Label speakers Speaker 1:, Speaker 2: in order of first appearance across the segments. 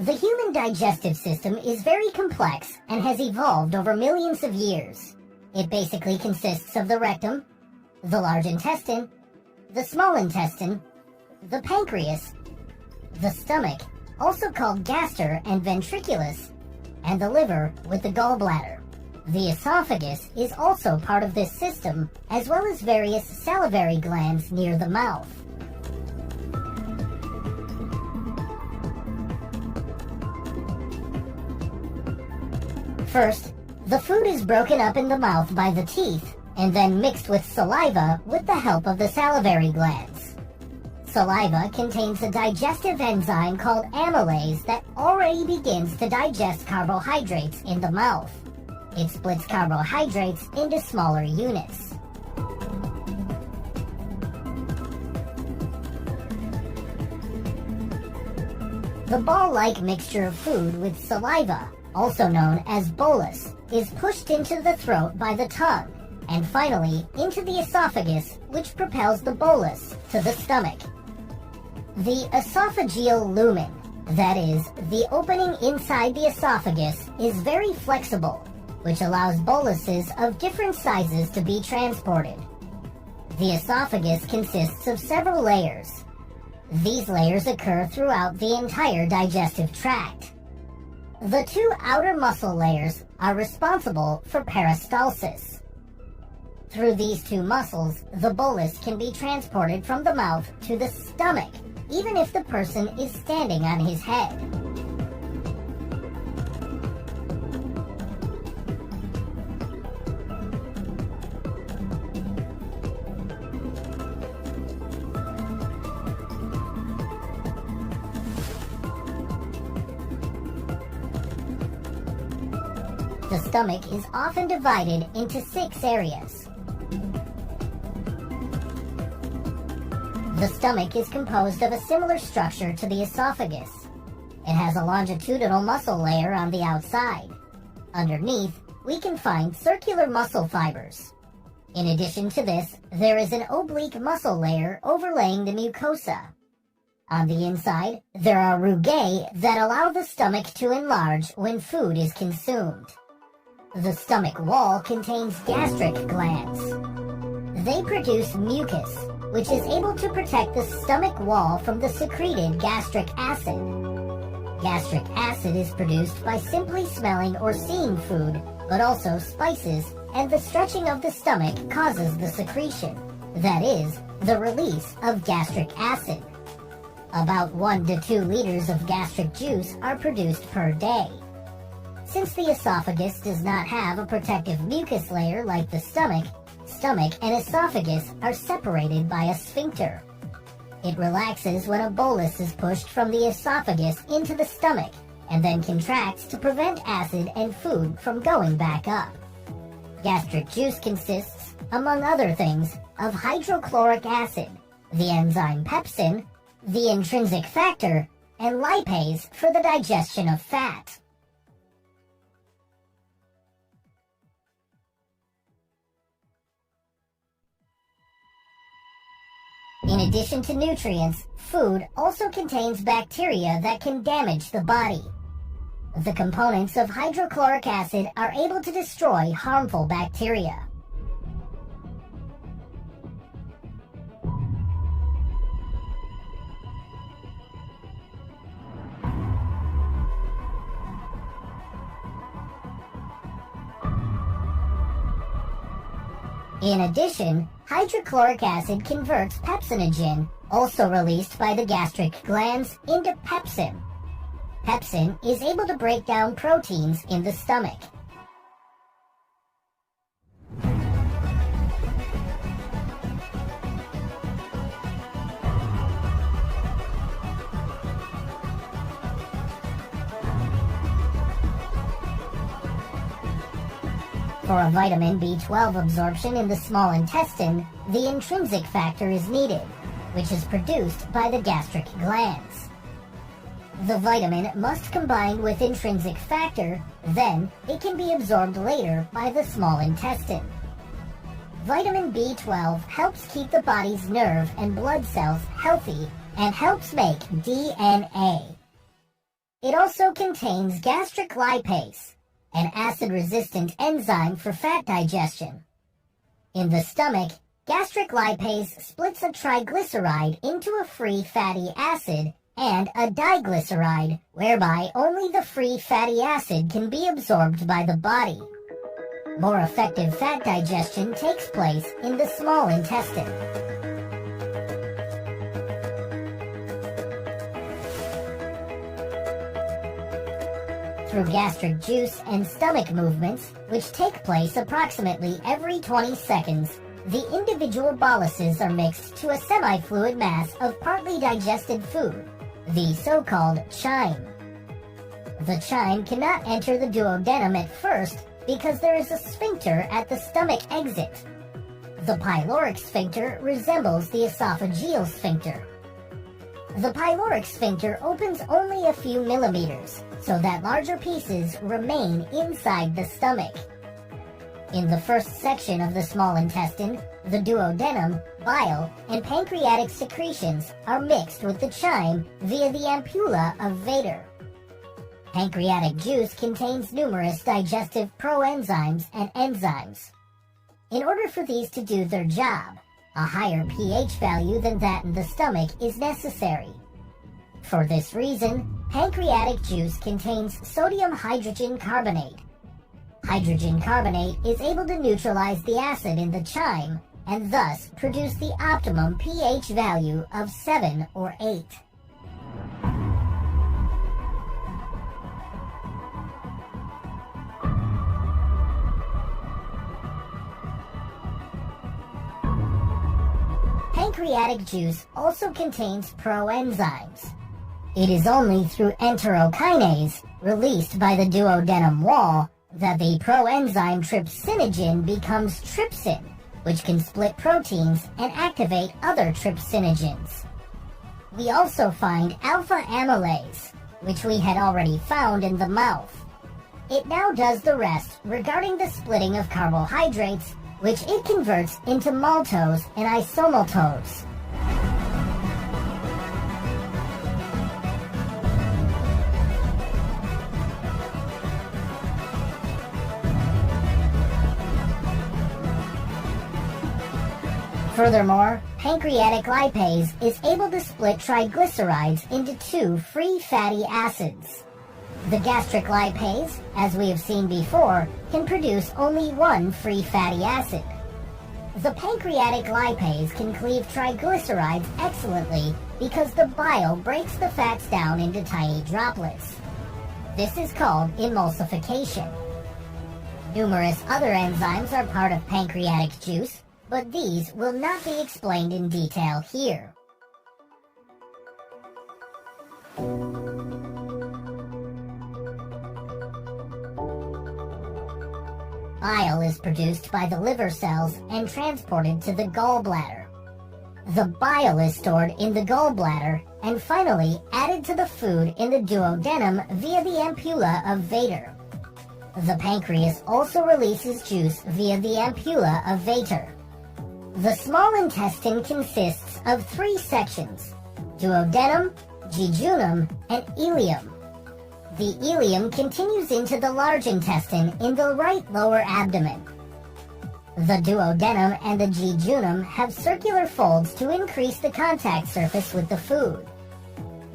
Speaker 1: The human digestive system is very complex and has evolved over millions of years. It basically consists of the rectum, the large intestine, the small intestine, the pancreas, the stomach, also called gaster and ventriculus, and the liver with the gallbladder. The esophagus is also part of this system, as well as various salivary glands near the mouth. First, the food is broken up in the mouth by the teeth and then mixed with saliva with the help of the salivary glands. Saliva contains a digestive enzyme called amylase that already begins to digest carbohydrates in the mouth. It splits carbohydrates into smaller units. The ball-like mixture of food with saliva, also known as bolus, is pushed into the throat by the tongue, and finally into the esophagus, which propels the bolus to the stomach. The esophageal lumen, that is, the opening inside the esophagus, is very flexible, which allows boluses of different sizes to be transported. The esophagus consists of several layers. These layers occur throughout the entire digestive tract. The two outer muscle layers are responsible for peristalsis. Through these two muscles, the bolus can be transported from the mouth to the stomach, even if the person is standing on his head. The stomach is often divided into 6 areas. The stomach is composed of a similar structure to the esophagus. It has a longitudinal muscle layer on the outside. Underneath, we can find circular muscle fibers. In addition to this, there is an oblique muscle layer overlaying the mucosa. On the inside, there are rugae that allow the stomach to enlarge when food is consumed. The stomach wall contains gastric glands. They produce mucus, which is able to protect the stomach wall from the secreted gastric acid. Gastric acid is produced by simply smelling or seeing food, but also spices, and the stretching of the stomach causes the secretion, that is, the release of gastric acid. About 1 to 2 liters of gastric juice are produced per day. Since the esophagus does not have a protective mucus layer like the stomach and esophagus are separated by a sphincter. It relaxes when a bolus is pushed from the esophagus into the stomach and then contracts to prevent acid and food from going back up. Gastric juice consists, among other things, of hydrochloric acid, the enzyme pepsin, the intrinsic factor, and lipase for the digestion of fat. In addition to nutrients, food also contains bacteria that can damage the body. The components of hydrochloric acid are able to destroy harmful bacteria. In addition, hydrochloric acid converts pepsinogen, also released by the gastric glands, into pepsin. Pepsin is able to break down proteins in the stomach. For a vitamin B12 absorption in the small intestine, the intrinsic factor is needed, which is produced by the gastric glands. The vitamin must combine with intrinsic factor, then it can be absorbed later by the small intestine. Vitamin B12 helps keep the body's nerve and blood cells healthy and helps make DNA. It also contains gastric lipase, an acid-resistant enzyme for fat digestion. In the stomach, gastric lipase splits a triglyceride into a free fatty acid and a diglyceride, whereby only the free fatty acid can be absorbed by the body. More effective fat digestion takes place in the small intestine. Through gastric juice and stomach movements, which take place approximately every 20 seconds, the individual boluses are mixed to a semi-fluid mass of partly digested food, the so-called chyme. The chyme cannot enter the duodenum at first because there is a sphincter at the stomach exit. The pyloric sphincter resembles the esophageal sphincter. The pyloric sphincter opens only a few millimeters, so that larger pieces remain inside the stomach. In the first section of the small intestine, the duodenum, bile, and pancreatic secretions are mixed with the chyme via the ampulla of Vater. Pancreatic juice contains numerous digestive proenzymes and enzymes. In order for these to do their job, a higher pH value than that in the stomach is necessary. For this reason, pancreatic juice contains sodium hydrogen carbonate. Hydrogen carbonate is able to neutralize the acid in the chyme and thus produce the optimum pH value of 7 or 8. Pancreatic juice also contains proenzymes. It is only through enterokinase, released by the duodenum wall, that the proenzyme trypsinogen becomes trypsin, which can split proteins and activate other trypsinogens. We also find alpha amylase, which we had already found in the mouth. It now does the rest regarding the splitting of carbohydrates, which it converts into maltose and isomaltose. Furthermore, pancreatic lipase is able to split triglycerides into 2 free fatty acids. The gastric lipase, as we have seen before, can produce only 1 free fatty acid. The pancreatic lipase can cleave triglycerides excellently because the bile breaks the fats down into tiny droplets. This is called emulsification. Numerous other enzymes are part of pancreatic juice, but these will not be explained in detail here. Bile is produced by the liver cells and transported to the gallbladder. The bile is stored in the gallbladder and finally added to the food in the duodenum via the ampulla of Vater. The pancreas also releases juice via the ampulla of Vater. The small intestine consists of 3 sections: duodenum, jejunum, and ileum. The ileum continues into the large intestine in the right lower abdomen. The duodenum and the jejunum have circular folds to increase the contact surface with the food.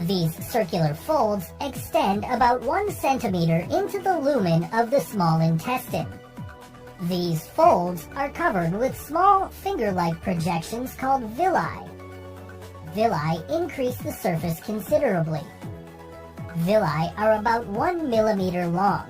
Speaker 1: These circular folds extend about 1 centimeter into the lumen of the small intestine. These folds are covered with small finger-like projections called villi. Villi increase the surface considerably. Villi are about 1 millimeter long.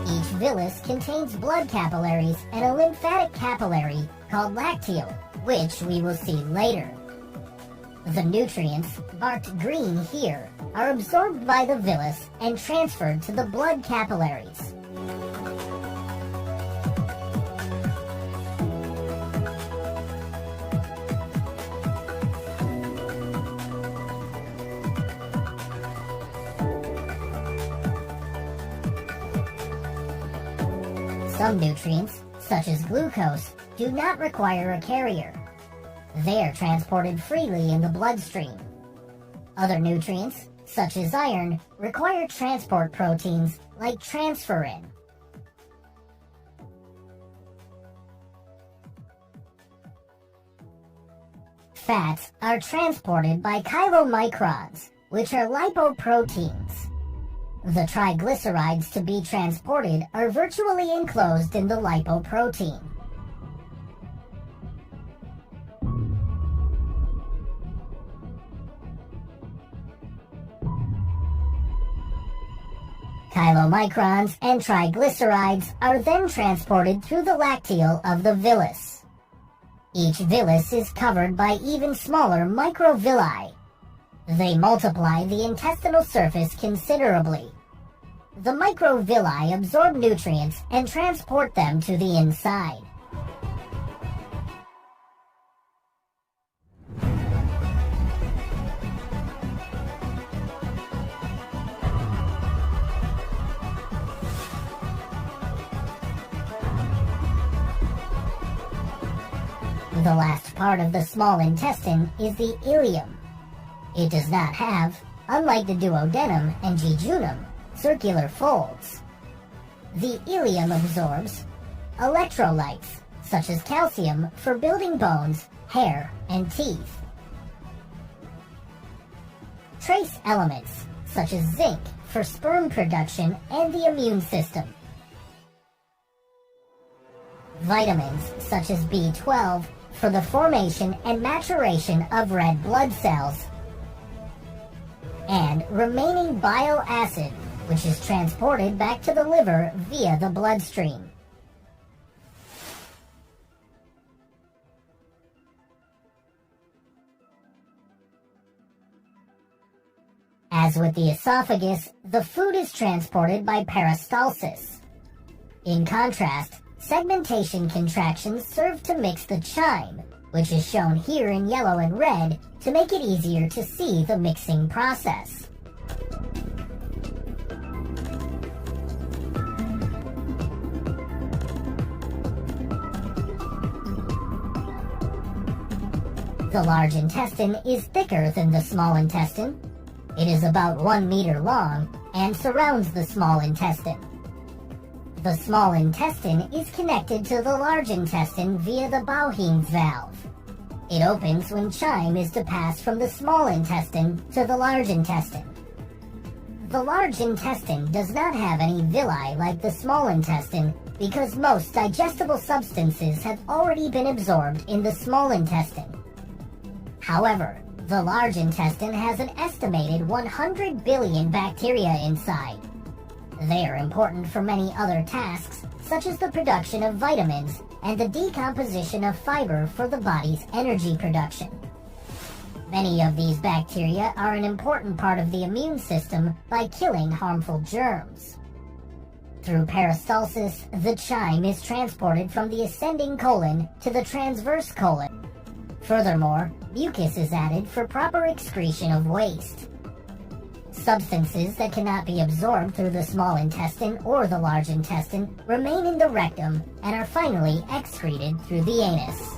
Speaker 1: Each villus contains blood capillaries and a lymphatic capillary called lacteal, which we will see later. The nutrients, marked green here, are absorbed by the villus and transferred to the blood capillaries. Some nutrients, such as glucose, do not require a carrier. They are transported freely in the bloodstream. Other nutrients, such as iron, require transport proteins like transferrin. Fats are transported by chylomicrons, which are lipoproteins. The triglycerides to be transported are virtually enclosed in the lipoprotein. Chylomicrons and triglycerides are then transported through the lacteal of the villus. Each villus is covered by even smaller microvilli. They multiply the intestinal surface considerably. The microvilli absorb nutrients and transport them to the inside. The last part of the small intestine is the ileum. It does not have, unlike the duodenum and jejunum, circular folds. The ileum absorbs electrolytes, such as calcium, for building bones, hair, and teeth. Trace elements, such as zinc, for sperm production and the immune system. Vitamins, such as B12, for the formation and maturation of red blood cells, and remaining bile acid, which is transported back to the liver via the bloodstream. As with the esophagus, the food is transported by peristalsis. In contrast, segmentation contractions serve to mix the chyme, which is shown here in yellow and red, to make it easier to see the mixing process. The large intestine is thicker than the small intestine. It is about 1 meter long and surrounds the small intestine. The small intestine is connected to the large intestine via the Bowheen's valve. It opens when chyme is to pass from the small intestine to the large intestine. The large intestine does not have any villi like the small intestine because most digestible substances have already been absorbed in the small intestine. However, the large intestine has an estimated 100 billion bacteria inside. They are important for many other tasks, such as the production of vitamins and the decomposition of fiber for the body's energy production. Many of these bacteria are an important part of the immune system by killing harmful germs. Through peristalsis, the chyme is transported from the ascending colon to the transverse colon. Furthermore, mucus is added for proper excretion of waste. Substances that cannot be absorbed through the small intestine or the large intestine remain in the rectum and are finally excreted through the anus.